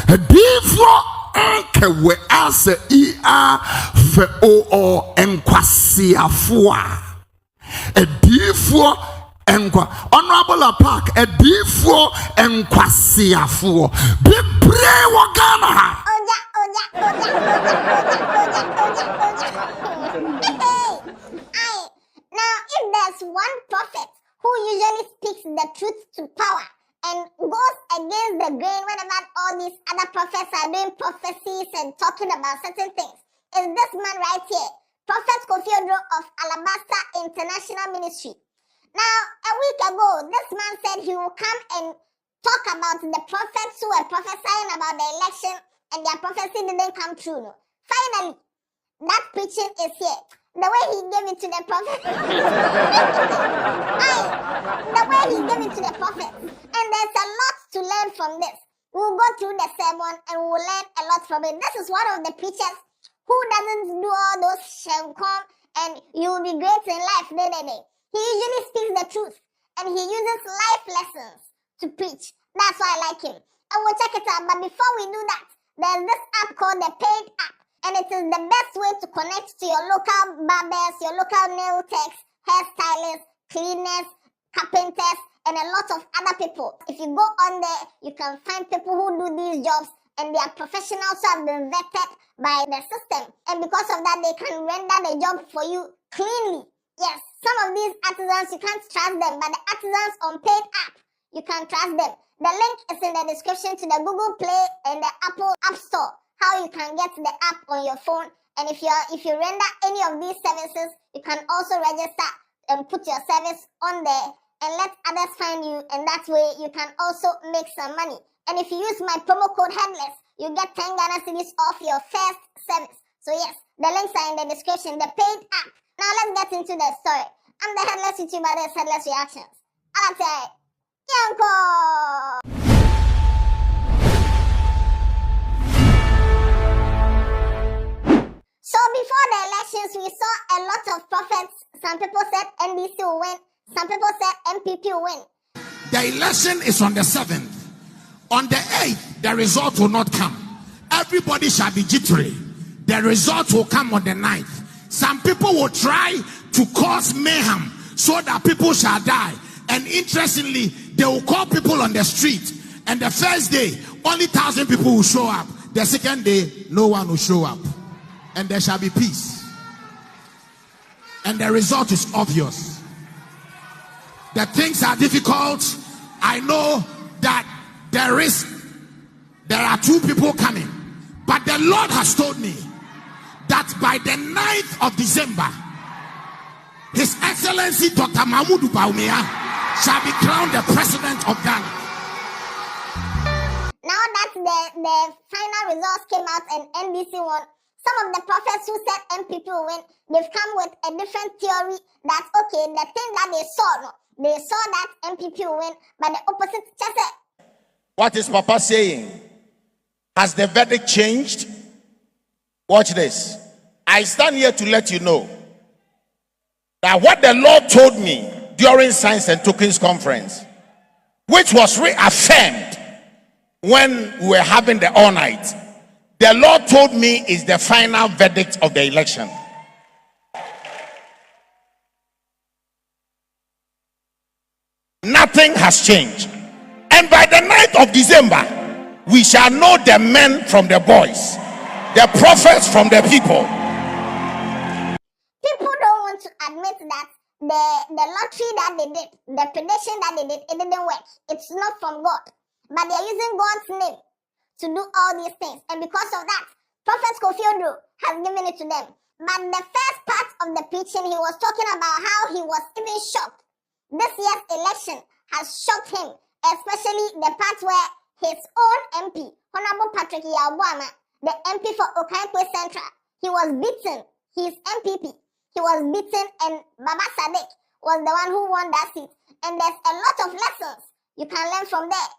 Edifo enkewe ase ia fe o enkwasiafo. Edifo enkwa honorable park edifo enkwasiafo. Bebre wo Ghana ha. Now, if there's one prophet who usually speaks the truth to power and goes against the grain whenever all these other prophets are doing prophecies and talking about certain things, is this man right here, Prophet Kofi Oduro of Alabaster International Ministry. Now, a week ago, this man said he will come and talk about the prophets who were prophesying about the election and their prophecy didn't come true. No. Finally, that preaching is here. The way he gave it to the prophet. The way he gave it to the prophet. And there's a lot to learn from this. We'll go through the sermon and we'll learn a lot from it. This is one of the preachers who doesn't do all those shenkom and you'll be great in life. He usually speaks the truth and he uses life lessons to preach. That's why I like him. And we'll check it out. But before we do that, there's this app called the Paid app. And it is the best way to connect to your local barbers, your local nail techs, hairstylists, cleaners, carpenters, and a lot of other people. If you go on there, you can find people who do these jobs and they are professionals who have been vetted by the system. And because of that, they can render the job for you cleanly. Yes, some of these artisans, you can't trust them, but the artisans on Paid app, you can trust them. The link is in the description to the Google Play and the Apple App Store. How you can get the app on your phone, and if you render any of these services, you can also register and put your service on there and let others find you, and that way you can also make some money. And if you use my promo code Headless, you get 10 Ghana cedis off your first service. So yes, the links are in the description, the Paid app. Now let's get into the story. I'm the Headless YouTuber, this is Headless Reactions. Alright, Yanko! So before the elections, we saw a lot of prophets. Some people said NDC will win. Some people said NPP will win. The election is on the 7th. On the 8th, the result will not come. Everybody shall be jittery. The result will come on the 9th. Some people will try to cause mayhem so that people shall die. And interestingly, they will call people on the street. And the first day, only 1,000 people will show up. The second day, no one will show up. And there shall be peace. And the result is obvious. The things are difficult. I know that there are 2 people coming. But the Lord has told me that by the 9th of December, His Excellency Dr. Mahmoud Bawumia shall be crowned the President of Ghana. Now that the final results came out and NDC won, some of the prophets who said NPP will win, they've come with a different theory that, okay, the thing that they saw that NPP will win, but the opposite just said. What is Papa saying? Has the verdict changed? Watch this. I stand here to let you know that what the Lord told me during Signs and Tokens Conference, which was reaffirmed when we were having the all night, the Lord told me is the final verdict of the election. Nothing has changed. And by the 9th of December, we shall know the men from the boys, the prophets from the people. People don't want to admit that the lottery that they did, the prediction that they did, it didn't work. It's not from God. But they're using God's name to do all these things. And because of that, Prophet Kofi Oduro has given it to them. But the first part of the preaching, he was talking about how he was even shocked. This year's election has shocked him, especially the part where his own MP, Honorable Patrick Yalboama, the MP for Okankwe Central, he was beaten. His MPP, he was beaten, and Baba Sadek was the one who won that seat. And there's a lot of lessons you can learn from there.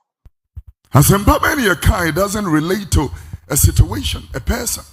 As in Babani Akai doesn't relate to a situation, a person.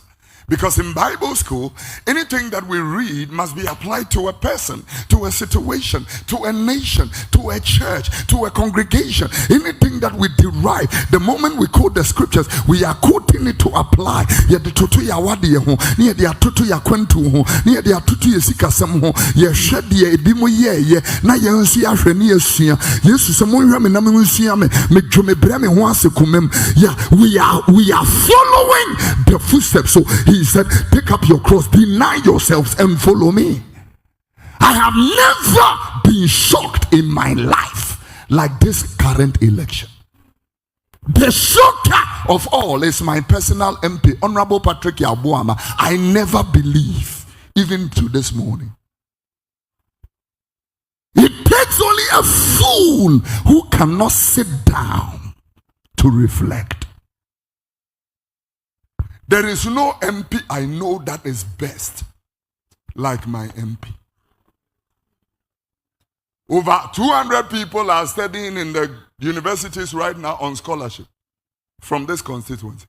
Because in Bible school, anything that we read must be applied to a person, to a situation, to a nation, to a church, to a congregation. Anything that we derive, the moment we quote the scriptures, we are quoting it to apply. Ye de toto ya wade ho, ne de atoto ya kwantu ho, ne de atoto ye sikasem ho, ye hwede ye ebi mo ye na ye nso ya hwe ne asua. Yesu se mo hwe me na me nsua me dwome bre me ho asekomem. Yeah, we are following the footsteps. So he said, take up your cross, deny yourselves, and follow me. I have never been shocked in my life like this current election. The shocker of all is my personal MP, Honorable Patrick Yabuama. I never believe, even to this morning. It takes only a fool who cannot sit down to reflect. There is no MP I know that is best like my MP. Over 200 people are studying in the universities right now on scholarship from this constituency.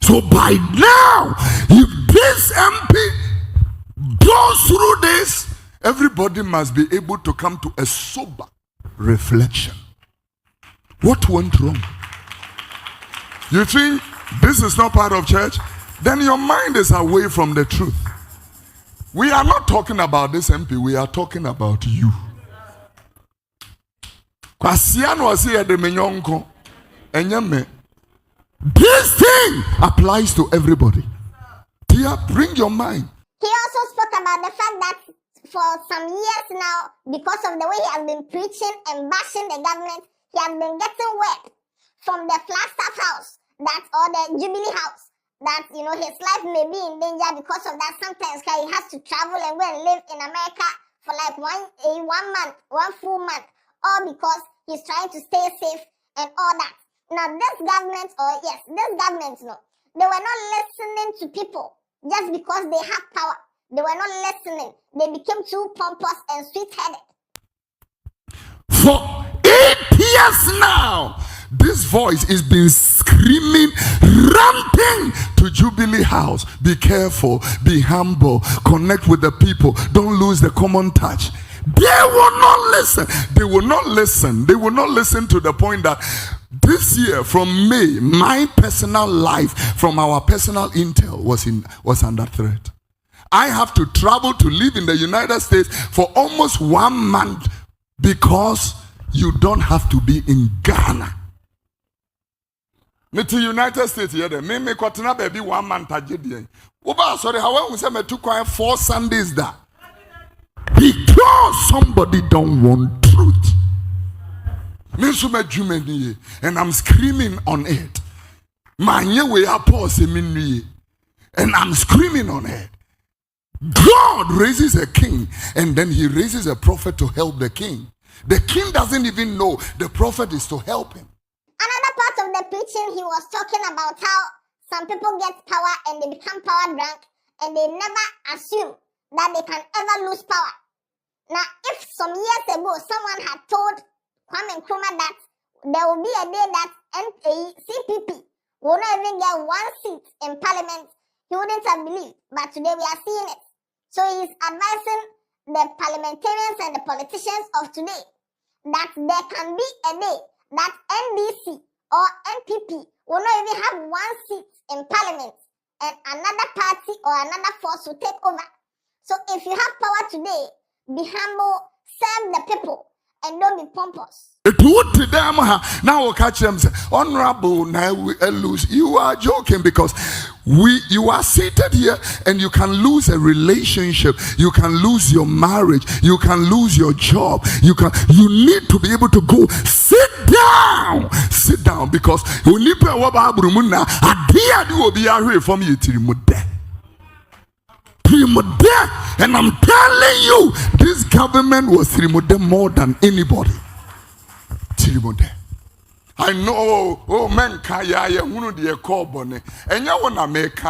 So by now, if this MP goes through this, everybody must be able to come to a sober reflection. What went wrong? You think this is not part of church? Then your mind is away from the truth. We are not talking about this MP, we are talking about you. This thing applies to everybody. Tia, bring your mind. He also spoke about the fact that for some years now, because of the way he has been preaching and bashing the government, he has been getting word from the Flagstaff house, that or the Jubilee house, that his life may be in danger because of that. Sometimes he has to travel and go and live in America for like one full month, all because he's trying to stay safe and all that. Now this government, they were not listening to people just because they have power. They were not listening. They became too pompous and sweet-headed. For 8 years now, this voice is been screaming, ranting to Jubilee House. Be careful, be humble, connect with the people, don't lose the common touch. They will not listen. They will not listen. They will not listen to the point that this year, from May, my personal life, from our personal intel was under threat. I have to travel to live in the United States for almost 1 month because you don't have to be in Ghana. Me to United States here, me kwatena baby 1 month agedie. Oba sorry, how we say me took 4 Sundays that. Because somebody don't want truth. Me so me dwumani and I'm screaming on it. Manye we are pause me and I'm screaming on it. God raises a king and then he raises a prophet to help the king. The king doesn't even know the prophet is to help him. Another part of the preaching, he was talking about how some people get power and they become power drunk and they never assume that they can ever lose power. Now, if some years ago someone had told Kwame Nkrumah that there will be a day that CPP will not even get 1 seat in parliament, he wouldn't have believed. But today we are seeing it. So he is advising the parliamentarians and the politicians of today that there can be a day that NDC or NPP will not even have 1 seat in parliament and another party or another force will take over. So if you have power today, be humble, serve the people, and don't be pompous. It would to them now we'll catch them say, Honorable, now we lose. You are joking because you are seated here and you can lose a relationship, you can lose your marriage, you can lose your job, you need to be able to go sit down because you need to from you. And I'm telling you, this government was more than anybody. I know, man, kaya who the call bonnet, and you wanna make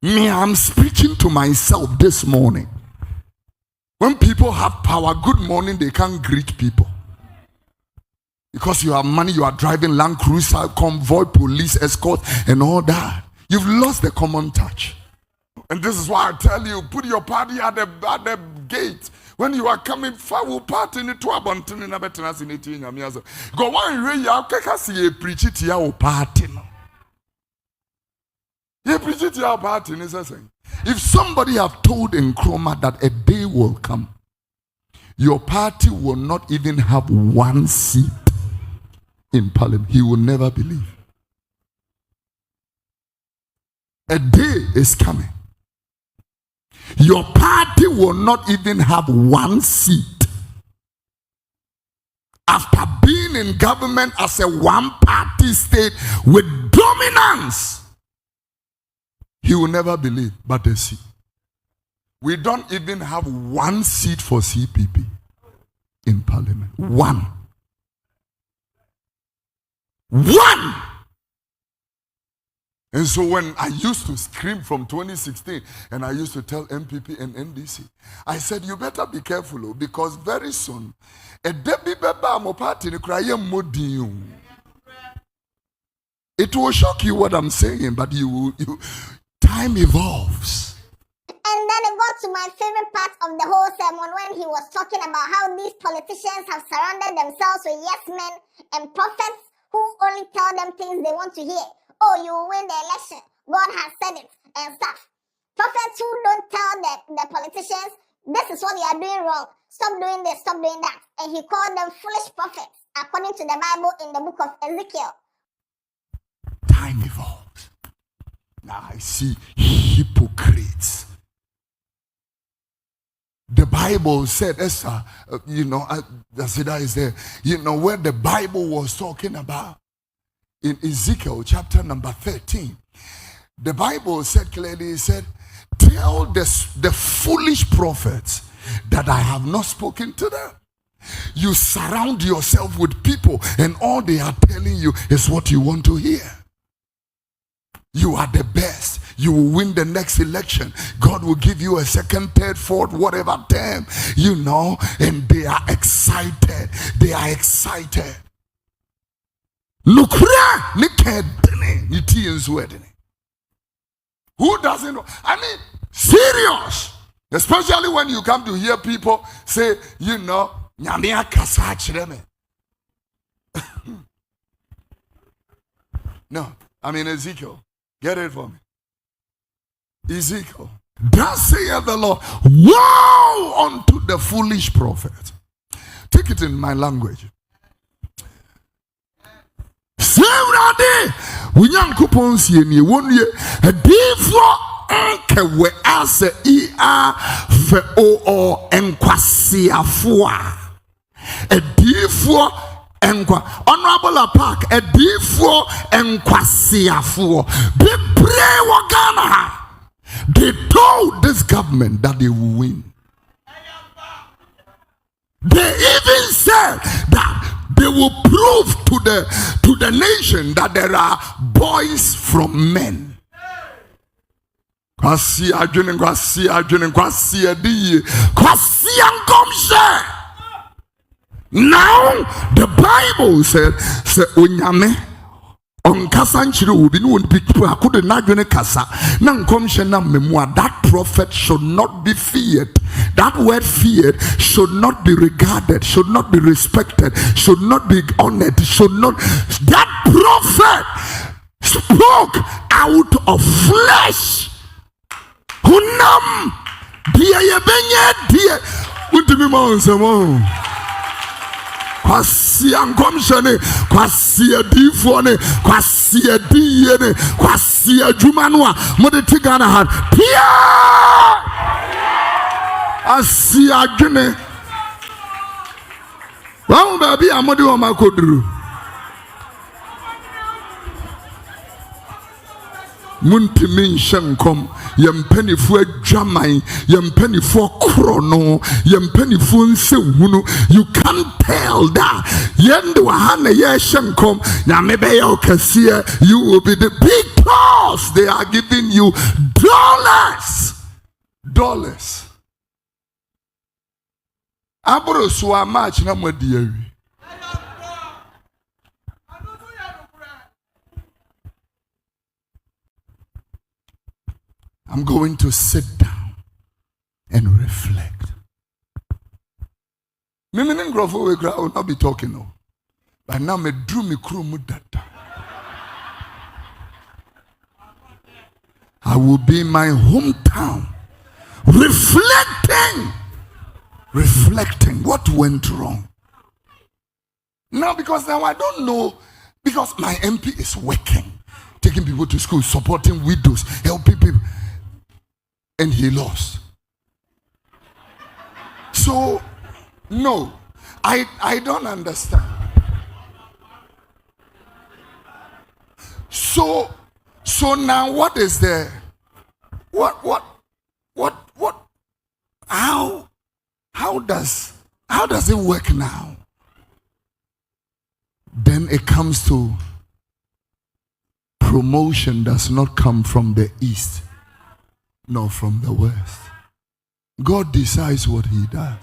me. I'm speaking to myself this morning. When people have power, good morning, they can't greet people. Because you have money, you are driving Land Cruiser, convoy, police escort, and all that. You've lost the common touch. And this is why I tell you, put your party at the gate. When you are coming, will party in the 12 in the better in 18 years. Go one way, you see a preach it your party. You preach it your party. If somebody have told in Chroma that a day will come, your party will not even have one seat in parliament, he will never believe. A day is coming. Your party will not even have one seat. After being in government as a one-party state with dominance, he will never believe but a seat. We don't even have one seat for CPP in parliament. One. And so when I used to scream from 2016 and I used to tell NPP and NDC, I said, you better be careful because very soon, a Debbie Beba Mopati it will shock you what I'm saying, but time evolves. And then it got to my favorite part of the whole sermon when he was talking about how these politicians have surrounded themselves with yes men and prophets who only tell them things they want to hear. Oh, you will win the election. God has said it and stuff. Prophets who don't tell the politicians, this is what you are doing wrong. Stop doing this, stop doing that. And he called them foolish prophets, according to the Bible in the book of Ezekiel. Time evolves. Now I see hypocrites. The Bible said, Esther, Zasida is there, where the Bible was talking about. In Ezekiel chapter number 13, the Bible said clearly, it said, tell the foolish prophets that I have not spoken to them. You surround yourself with people and all they are telling you is what you want to hear. You are the best. You will win the next election. God will give you a second, third, fourth, whatever term, and they are excited. They are excited. Who doesn't know? I mean, serious. Especially when you come to hear people say, no, I mean Ezekiel. Get it for me. Ezekiel. Thus saith the Lord, woe unto the foolish prophet. Take it in my language. Sevrade unyankopon sie nie wonue adifo enkewe ase ia fe o enkwasiafo a adifo enkwa honorable park adifo enkwasiafo bebre wo Ghana. They told this government that they will win. They even said that they will prove to the nation that there are boys from men. Now the Bible said, that prophet should not be feared. That word feared should not be regarded, should not be respected, should not be honored, should not. That prophet spoke out of flesh. Hunam dia kwasi ankomshene kwasi adifone kwasi adiyene kwasi adwumanwa mode tigana had pia asi adwene wawo baby amode o makoduru Muntimin shankom, yempenifu adwaman, yempenifu krono, yempenifu nsewunu. You can't tell that. Yendo hane ye shankom, ya mebe ya okasia, you will be the because they are giving you dollars. Abro suwa match na mwediyewi. I'm going to sit down and reflect. Me will not be talking no. But now me drew me crew data. I will be in my hometown reflecting what went wrong. Now because now I don't know, because my MP is working, taking people to school, supporting widows, helping people, and he lost. So no, I don't understand. So now what is there? What how does it work now? Then it comes to promotion does not come from the east nor from the west. God decides what he does.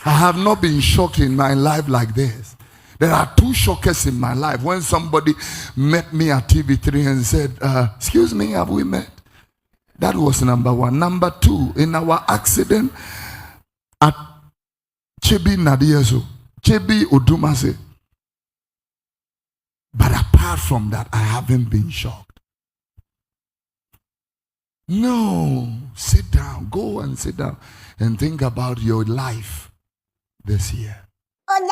I have not been shocked in my life like this. There are two shockers in my life. When somebody met me at TV3 and said, excuse me, have we met? That was number one. Number two, in our accident at Chebi Nadieso, Chebi Odumase. But apart from that, I haven't been shocked. No, sit down, go and sit down and think about your life this year. Yes.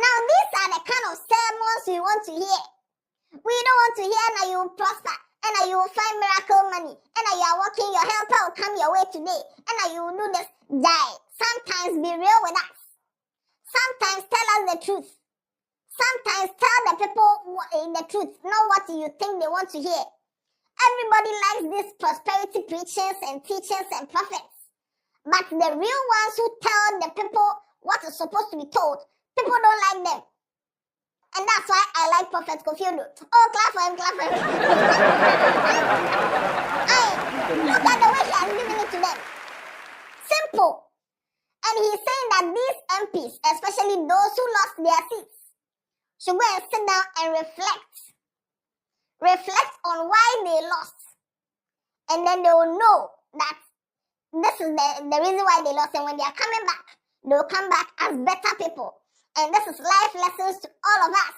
Now these are the kind of sermons we want to hear. We don't want to hear that you will prosper, and that you will find miracle money, and that you are working, your helper will come your way today, and that you will do this. Die. Sometimes be real with us. Sometimes tell us the truth. Sometimes tell the people the truth, not what you think they want to hear. Everybody likes these prosperity preachers and teachers and prophets. But the real ones who tell the people what is supposed to be told, people don't like them. And that's why I like Prophet Kofi Oduro. Oh, clap for him, clap for him. Look at the way he has given it to them. Simple. And he's saying that these MPs, especially those who lost their seats, should go and sit down and reflect. Reflect on why they lost. And then they will know that this is the reason why they lost. And when they are coming back, they will come back as better people. And this is life lessons to all of us.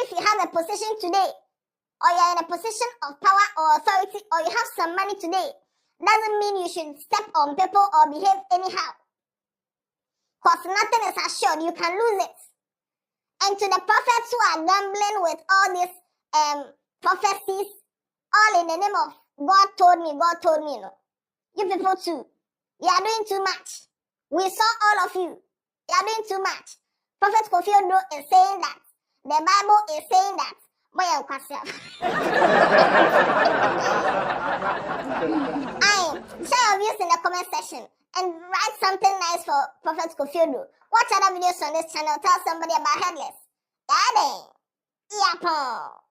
If you have a position today, or you're in a position of power or authority, or you have some money today, doesn't mean you should step on people or behave anyhow. Because nothing is assured, you can lose it. And to the prophets who are gambling with all these prophecies, all in the name of God told me, you know. You people too, you are doing too much. We saw all of you. You are doing too much. Prophet Kofi Oduro is saying that. The Bible is saying that. Share your views in the comment section and write something nice for Prophet Kofi Oduro. Watch other videos on this channel. Tell somebody about Headless. Daddy. Yeah,